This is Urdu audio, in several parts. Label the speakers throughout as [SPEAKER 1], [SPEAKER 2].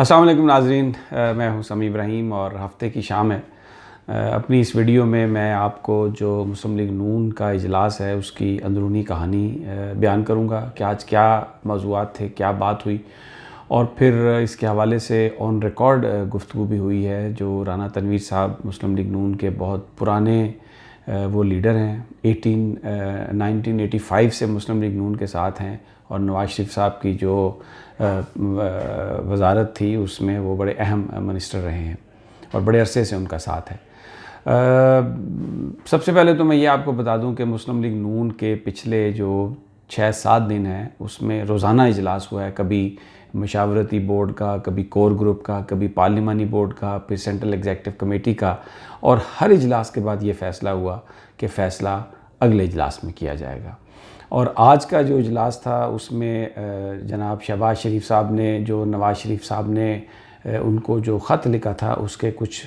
[SPEAKER 1] السلام علیکم ناظرین، میں ہوں سمیع ابراہیم اور ہفتے کی شام ہے۔ اپنی اس ویڈیو میں آپ کو جو مسلم لیگ نون کا اجلاس ہے اس کی اندرونی کہانی بیان کروں گا کہ آج کیا موضوعات تھے، کیا بات ہوئی، اور پھر اس کے حوالے سے آن ریکارڈ گفتگو بھی ہوئی ہے جو رانا تنویر صاحب مسلم لیگ نون کے بہت پرانے وہ لیڈر ہیں، 1985 سے مسلم لیگ نون کے ساتھ ہیں، اور نواز شریف صاحب کی جو وزارت تھی اس میں وہ بڑے اہم منسٹر رہے ہیں اور بڑے عرصے سے ان کا ساتھ ہے۔ سب سے پہلے تو میں یہ آپ کو بتا دوں کہ مسلم لیگ نون کے پچھلے جو 6-7 دن ہیں اس میں روزانہ اجلاس ہوا ہے، کبھی مشاورتی بورڈ کا، کبھی کور گروپ کا، کبھی پارلیمانی بورڈ کا، پھر سینٹرل ایگزیکٹو کمیٹی کا، اور ہر اجلاس کے بعد یہ فیصلہ ہوا کہ فیصلہ اگلے اجلاس میں کیا جائے گا۔ اور آج کا جو اجلاس تھا اس میں جناب شہباز شریف صاحب نے جو نواز شریف صاحب نے ان کو جو خط لکھا تھا اس کے کچھ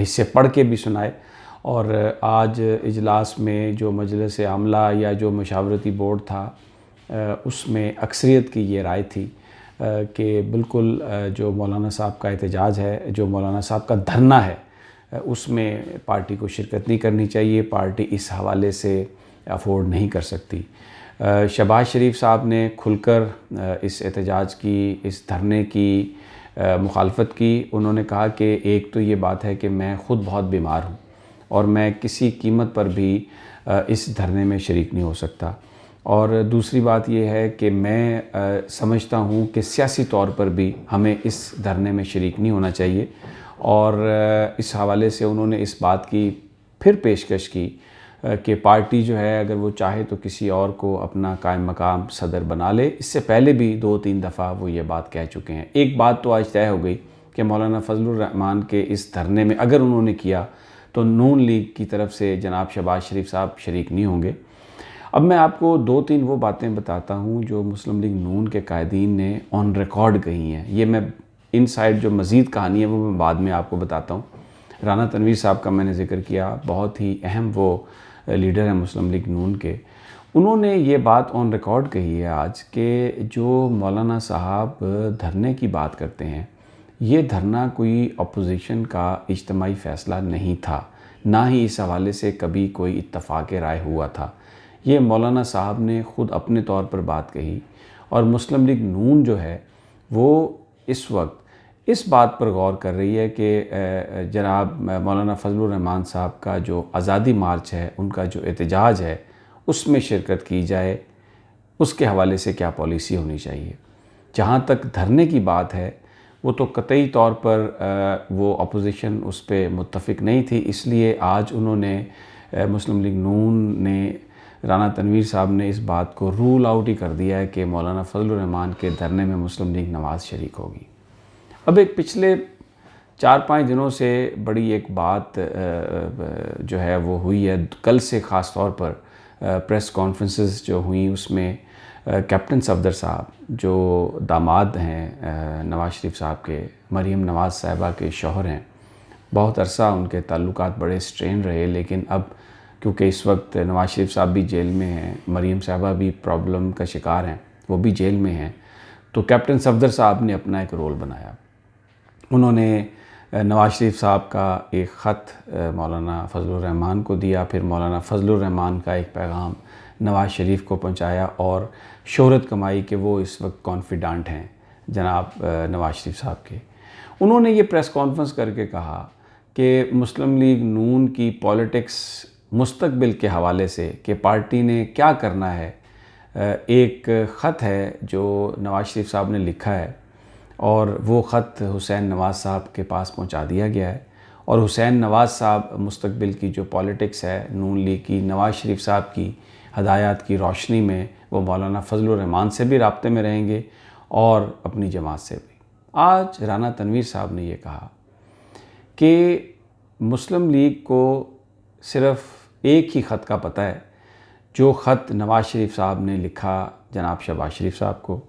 [SPEAKER 1] حصے پڑھ کے بھی سنائے، اور آج اجلاس میں جو مجلس عاملہ یا جو مشاورتی بورڈ تھا اس میں اکثریت کی یہ رائے تھی کہ بالکل جو مولانا صاحب کا احتجاج ہے، جو مولانا صاحب کا دھرنا ہے، اس میں پارٹی کو شرکت نہیں کرنی چاہیے، پارٹی اس حوالے سے افورڈ نہیں کر سکتی۔ شہباز شریف صاحب نے کھل کر اس احتجاج کی، اس دھرنے کی مخالفت کی۔ انہوں نے کہا کہ ایک تو یہ بات ہے کہ میں خود بہت بیمار ہوں اور میں کسی قیمت پر بھی اس دھرنے میں شریک نہیں ہو سکتا، اور دوسری بات یہ ہے کہ میں سمجھتا ہوں کہ سیاسی طور پر بھی ہمیں اس دھرنے میں شریک نہیں ہونا چاہیے، اور اس حوالے سے انہوں نے اس بات کی پھر پیشکش کی کہ پارٹی جو ہے اگر وہ چاہے تو کسی اور کو اپنا قائم مقام صدر بنا لے۔ اس سے پہلے بھی 2-3 دفعہ وہ یہ بات کہہ چکے ہیں۔ ایک بات تو آج طے ہو گئی کہ مولانا فضل الرحمان کے اس دھرنے میں اگر انہوں نے کیا تو نون لیگ کی طرف سے جناب شہباز شریف صاحب شریک نہیں ہوں گے۔ اب میں آپ کو 2-3 وہ باتیں بتاتا ہوں جو مسلم لیگ نون کے قائدین نے آن ریکارڈ کہی ہیں۔ یہ میں ان سائڈ جو مزید کہانی ہے وہ میں بعد میں آپ کو بتاتا ہوں۔ رانا تنویر صاحب کا میں نے ذکر کیا، بہت ہی اہم وہ لیڈر ہیں مسلم لیگ نون کے۔ انہوں نے یہ بات آن ریکارڈ کہی ہے آج کہ جو مولانا صاحب دھرنے کی بات کرتے ہیں، یہ دھرنا کوئی اپوزیشن کا اجتماعی فیصلہ نہیں تھا، نہ ہی اس حوالے سے کبھی کوئی اتفاق رائے ہوا تھا۔ یہ مولانا صاحب نے خود اپنے طور پر بات کہی، اور مسلم لیگ نون جو ہے وہ اس وقت اس بات پر غور کر رہی ہے کہ جناب مولانا فضل الرحمان صاحب کا جو آزادی مارچ ہے، ان کا جو احتجاج ہے، اس میں شرکت کی جائے، اس کے حوالے سے کیا پالیسی ہونی چاہیے۔ جہاں تک دھرنے کی بات ہے وہ تو قطعی طور پر وہ اپوزیشن اس پہ متفق نہیں تھی، اس لیے آج انہوں نے مسلم لیگ نون نے، رانا تنویر صاحب نے اس بات کو رول آؤٹ ہی کر دیا ہے کہ مولانا فضل الرحمان کے دھرنے میں مسلم لیگ نواز شریک ہوگی۔ اب ایک پچھلے 4-5 دنوں سے بڑی ایک بات جو ہے وہ ہوئی ہے، کل سے خاص طور پر پریس کانفرنسز جو ہوئیں اس میں کیپٹن صفدر صاحب جو داماد ہیں نواز شریف صاحب کے، مریم نواز صاحبہ کے شوہر ہیں، بہت عرصہ ان کے تعلقات بڑے سٹرین رہے، لیکن اب کیونکہ اس وقت نواز شریف صاحب بھی جیل میں ہیں، مریم صاحبہ بھی پرابلم کا شکار ہیں، وہ بھی جیل میں ہیں، تو کیپٹن صفدر صاحب نے اپنا ایک رول بنایا۔ انہوں نے نواز شریف صاحب کا ایک خط مولانا فضل الرحمان کو دیا، پھر مولانا فضل الرحمان کا ایک پیغام نواز شریف کو پہنچایا، اور شہرت کمائی کہ وہ اس وقت کانفیڈنٹ ہیں جناب نواز شریف صاحب کے۔ انہوں نے یہ پریس کانفرنس کر کے کہا کہ مسلم لیگ نون کی پولیٹکس مستقبل کے حوالے سے کہ پارٹی نے کیا کرنا ہے، ایک خط ہے جو نواز شریف صاحب نے لکھا ہے، اور وہ خط حسین نواز صاحب کے پاس پہنچا دیا گیا ہے، اور حسین نواز صاحب مستقبل کی جو پولیٹکس ہے نون لیگ کی، نواز شریف صاحب کی ہدایات کی روشنی میں وہ مولانا فضل الرحمان سے بھی رابطے میں رہیں گے اور اپنی جماعت سے بھی۔ آج رانا تنویر صاحب نے یہ کہا کہ مسلم لیگ کو صرف ایک ہی خط کا پتہ ہے، جو خط نواز شریف صاحب نے لکھا جناب شہباز شریف صاحب کو،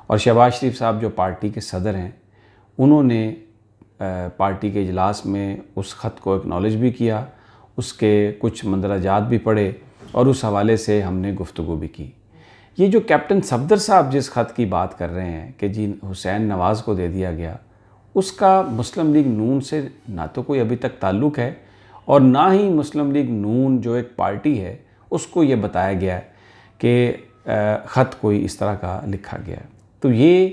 [SPEAKER 1] اور شہباز شریف صاحب جو پارٹی کے صدر ہیں انہوں نے پارٹی کے اجلاس میں اس خط کو اکنالج بھی کیا، اس کے کچھ مندرجات بھی پڑھے، اور اس حوالے سے ہم نے گفتگو بھی کی۔ یہ جو کیپٹن صفدر صاحب جس خط کی بات کر رہے ہیں کہ جی حسین نواز کو دے دیا گیا، اس کا مسلم لیگ نون سے نہ تو کوئی ابھی تک تعلق ہے اور نہ ہی مسلم لیگ نون جو ایک پارٹی ہے اس کو یہ بتایا گیا ہے کہ خط کوئی اس طرح کا لکھا گیا ہے۔ تو یہ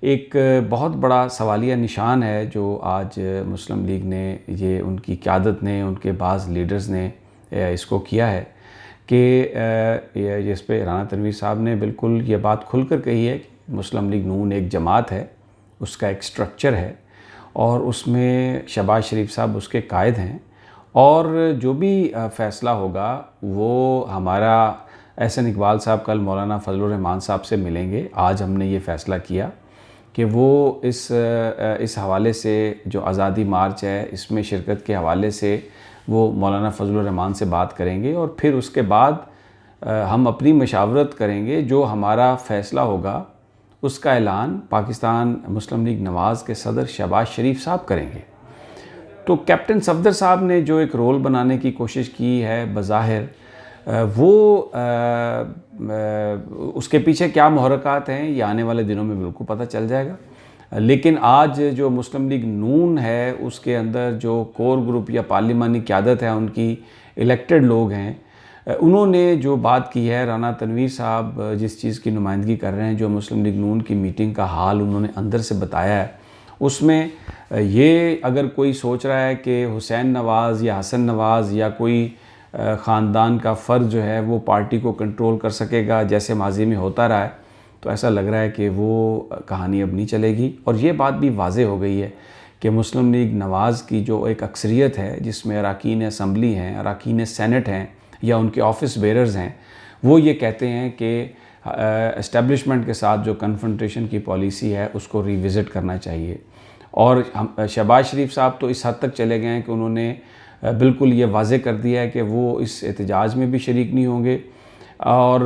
[SPEAKER 1] ایک بہت بڑا سوالیہ نشان ہے جو آج مسلم لیگ نے، یہ ان کی قیادت نے، ان کے بعض لیڈرز نے اس کو کیا ہے کہ جس پہ رانا تنویر صاحب نے بالکل یہ بات کھل کر کہی ہے کہ مسلم لیگ نون ایک جماعت ہے، اس کا ایک سٹرکچر ہے اور اس میں شہباز شریف صاحب اس کے قائد ہیں، اور جو بھی فیصلہ ہوگا وہ ہمارا احسن اقبال صاحب کل مولانا فضل الرحمان صاحب سے ملیں گے۔ آج ہم نے یہ فیصلہ کیا کہ وہ اس حوالے سے جو آزادی مارچ ہے اس میں شرکت کے حوالے سے وہ مولانا فضل الرحمان سے بات کریں گے، اور پھر اس کے بعد ہم اپنی مشاورت کریں گے، جو ہمارا فیصلہ ہوگا اس کا اعلان پاکستان مسلم لیگ نواز کے صدر شہباز شریف صاحب کریں گے۔ تو کیپٹن صفدر صاحب نے جو ایک رول بنانے کی کوشش کی ہے بظاہر، وہ اس کے پیچھے کیا محرکات ہیں یہ آنے والے دنوں میں بالکل پتہ چل جائے گا، لیکن آج جو مسلم لیگ نون ہے اس کے اندر جو کور گروپ یا پارلیمانی قیادت ہے، ان کی الیکٹڈ لوگ ہیں، انہوں نے جو بات کی ہے، رانا تنویر صاحب جس چیز کی نمائندگی کر رہے ہیں، جو مسلم لیگ نون کی میٹنگ کا حال انہوں نے اندر سے بتایا ہے، اس میں یہ اگر کوئی سوچ رہا ہے کہ حسین نواز یا حسن نواز یا کوئی خاندان کا فرد جو ہے وہ پارٹی کو کنٹرول کر سکے گا جیسے ماضی میں ہوتا رہا ہے، تو ایسا لگ رہا ہے کہ وہ کہانی اب نہیں چلے گی۔ اور یہ بات بھی واضح ہو گئی ہے کہ مسلم لیگ نواز کی جو ایک اکثریت ہے، جس میں اراکین اسمبلی ہیں، اراکین سینٹ ہیں یا ان کے آفس بیررز ہیں، وہ یہ کہتے ہیں کہ اسٹیبلشمنٹ کے ساتھ جو کنفرنٹیشن کی پالیسی ہے اس کو ریوزٹ کرنا چاہیے۔ اور شہباز شریف صاحب تو اس حد تک چلے گئے ہیں کہ انہوں نے بالکل یہ واضح کر دیا ہے کہ وہ اس احتجاج میں بھی شریک نہیں ہوں گے، اور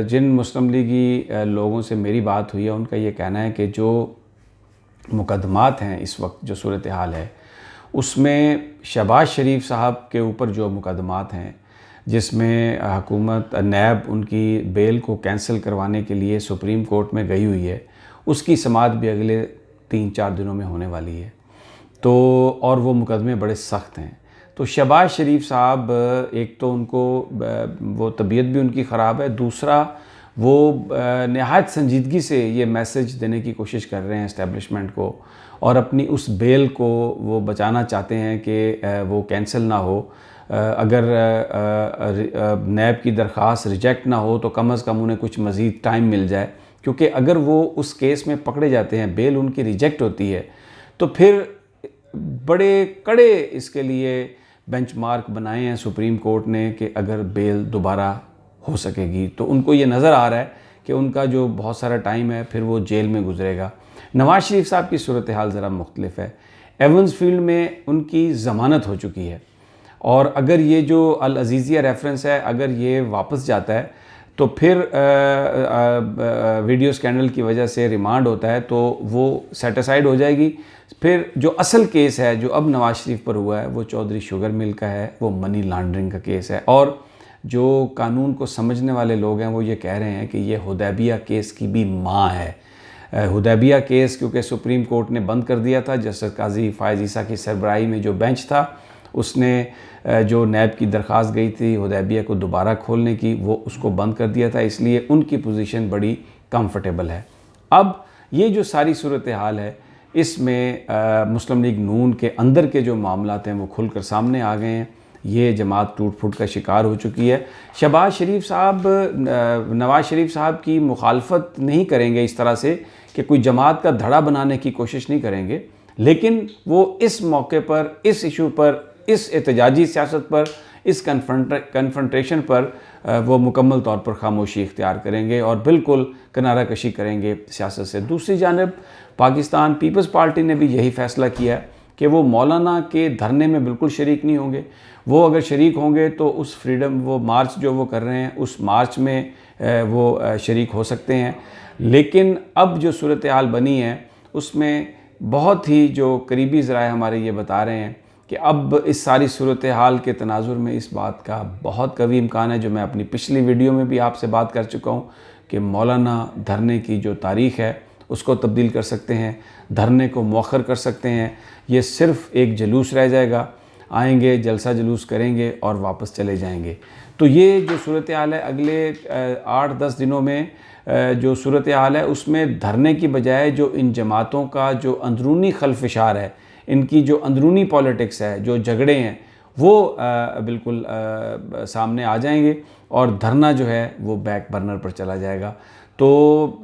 [SPEAKER 1] جن مسلم لیگی لوگوں سے میری بات ہوئی ہے ان کا یہ کہنا ہے کہ جو مقدمات ہیں اس وقت جو صورتحال ہے اس میں شہباز شریف صاحب کے اوپر جو مقدمات ہیں، جس میں حکومت نیب ان کی بیل کو کینسل کروانے کے لیے سپریم کورٹ میں گئی ہوئی ہے، اس کی سماعت بھی اگلے 3-4 دنوں میں ہونے والی ہے، تو اور وہ مقدمے بڑے سخت ہیں۔ تو شہباز شریف صاحب ایک تو ان کو وہ طبیعت بھی ان کی خراب ہے، دوسرا وہ نہایت سنجیدگی سے یہ میسج دینے کی کوشش کر رہے ہیں اسٹیبلشمنٹ کو، اور اپنی اس بیل کو وہ بچانا چاہتے ہیں کہ وہ کینسل نہ ہو۔ اگر نیب کی درخواست ریجیکٹ نہ ہو تو کم از کم انہیں کچھ مزید ٹائم مل جائے، کیونکہ اگر وہ اس کیس میں پکڑے جاتے ہیں، بیل ان کی ریجیکٹ ہوتی ہے، تو پھر بڑے کڑے اس کے لیے بینچ مارک بنائے ہیں سپریم کورٹ نے کہ اگر بیل دوبارہ ہو سکے گی تو ان کو یہ نظر آ رہا ہے کہ ان کا جو بہت سارا ٹائم ہے پھر وہ جیل میں گزرے گا۔ نواز شریف صاحب کی صورتحال ذرا مختلف ہے۔ ایونز فیلڈ میں ان کی ضمانت ہو چکی ہے، اور اگر یہ جو العزیزیہ ریفرنس ہے اگر یہ واپس جاتا ہے تو پھر ویڈیو سکینڈل کی وجہ سے ریمانڈ ہوتا ہے تو وہ سیٹیسائیڈ ہو جائے گی۔ پھر جو اصل کیس ہے جو اب نواز شریف پر ہوا ہے وہ چودھری شوگر مل کا ہے، وہ منی لانڈرنگ کا کیس ہے، اور جو قانون کو سمجھنے والے لوگ ہیں وہ یہ کہہ رہے ہیں کہ یہ حدیبیہ کیس کی بھی ماں ہے۔ حدیبیہ کیس کیونکہ سپریم کورٹ نے بند کر دیا تھا، جسٹس قاضی فائز عیسیٰ کی سربراہی میں جو بینچ تھا اس نے جو نیب کی درخواست گئی تھی حدیبیہ کو دوبارہ کھولنے کی، وہ اس کو بند کر دیا تھا، اس لیے ان کی پوزیشن بڑی کمفرٹیبل ہے۔ اب یہ جو ساری صورتحال ہے اس میں مسلم لیگ نون کے اندر کے جو معاملات ہیں وہ کھل کر سامنے آ گئے ہیں۔ یہ جماعت ٹوٹ پھوٹ کا شکار ہو چکی ہے۔ شہباز شریف صاحب نواز شریف صاحب کی مخالفت نہیں کریں گے اس طرح سے کہ کوئی جماعت کا دھڑا بنانے کی کوشش نہیں کریں گے، لیکن وہ اس موقع پر، اس ایشو پر، اس احتجاجی سیاست پر، اس کنفرنٹیشن پر وہ مکمل طور پر خاموشی اختیار کریں گے اور بالکل کنارہ کشی کریں گے سیاست سے۔ دوسری جانب پاکستان پیپلز پارٹی نے بھی یہی فیصلہ کیا ہے کہ وہ مولانا کے دھرنے میں بالکل شریک نہیں ہوں گے۔ وہ اگر شریک ہوں گے تو اس فریڈم، وہ مارچ جو وہ کر رہے ہیں اس مارچ میں وہ شریک ہو سکتے ہیں، لیکن اب جو صورتحال بنی ہے اس میں بہت ہی جو قریبی ذرائع ہمارے یہ بتا رہے ہیں کہ اب اس ساری صورتحال کے تناظر میں اس بات کا بہت قوی امکان ہے، جو میں اپنی پچھلی ویڈیو میں بھی آپ سے بات کر چکا ہوں، کہ مولانا دھرنے کی جو تاریخ ہے اس کو تبدیل کر سکتے ہیں، دھرنے کو مؤخر کر سکتے ہیں. یہ صرف ایک جلوس رہ جائے گا، آئیں گے جلسہ جلوس کریں گے اور واپس چلے جائیں گے. تو یہ جو صورتحال ہے اگلے 8-10 دنوں میں جو صورتحال ہے اس میں دھرنے کی بجائے جو ان جماعتوں کا جو اندرونی خلفشار ہے، ان کی جو اندرونی پالیٹکس ہے، جو جھگڑے ہیں، وہ بالکل سامنے آ جائیں گے اور دھرنا جو ہے وہ بیک برنر پر چلا جائے گا. تو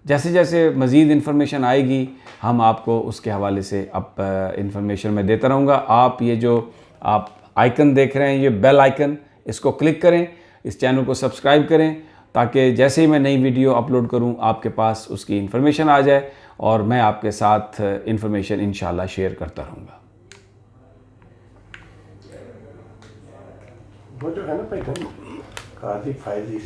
[SPEAKER 1] جیسے جیسے مزید انفارمیشن آئے گی ہم آپ کو اس کے حوالے سے اب انفارمیشن میں دیتا رہوں گا. آپ یہ جو آپ آئیکن دیکھ رہے ہیں، یہ بیل آئیکن، اس کو کلک کریں، اس چینل کو سبسکرائب کریں تاکہ جیسے ہی میں نئی ویڈیو اپلوڈ کروں آپ کے پاس اس کی انفارمیشن آ جائے اور میں آپ کے ساتھ انفارمیشن انشاءاللہ شیئر کرتا رہوں گا.
[SPEAKER 2] وہ جو ہے نا قاضی فائزی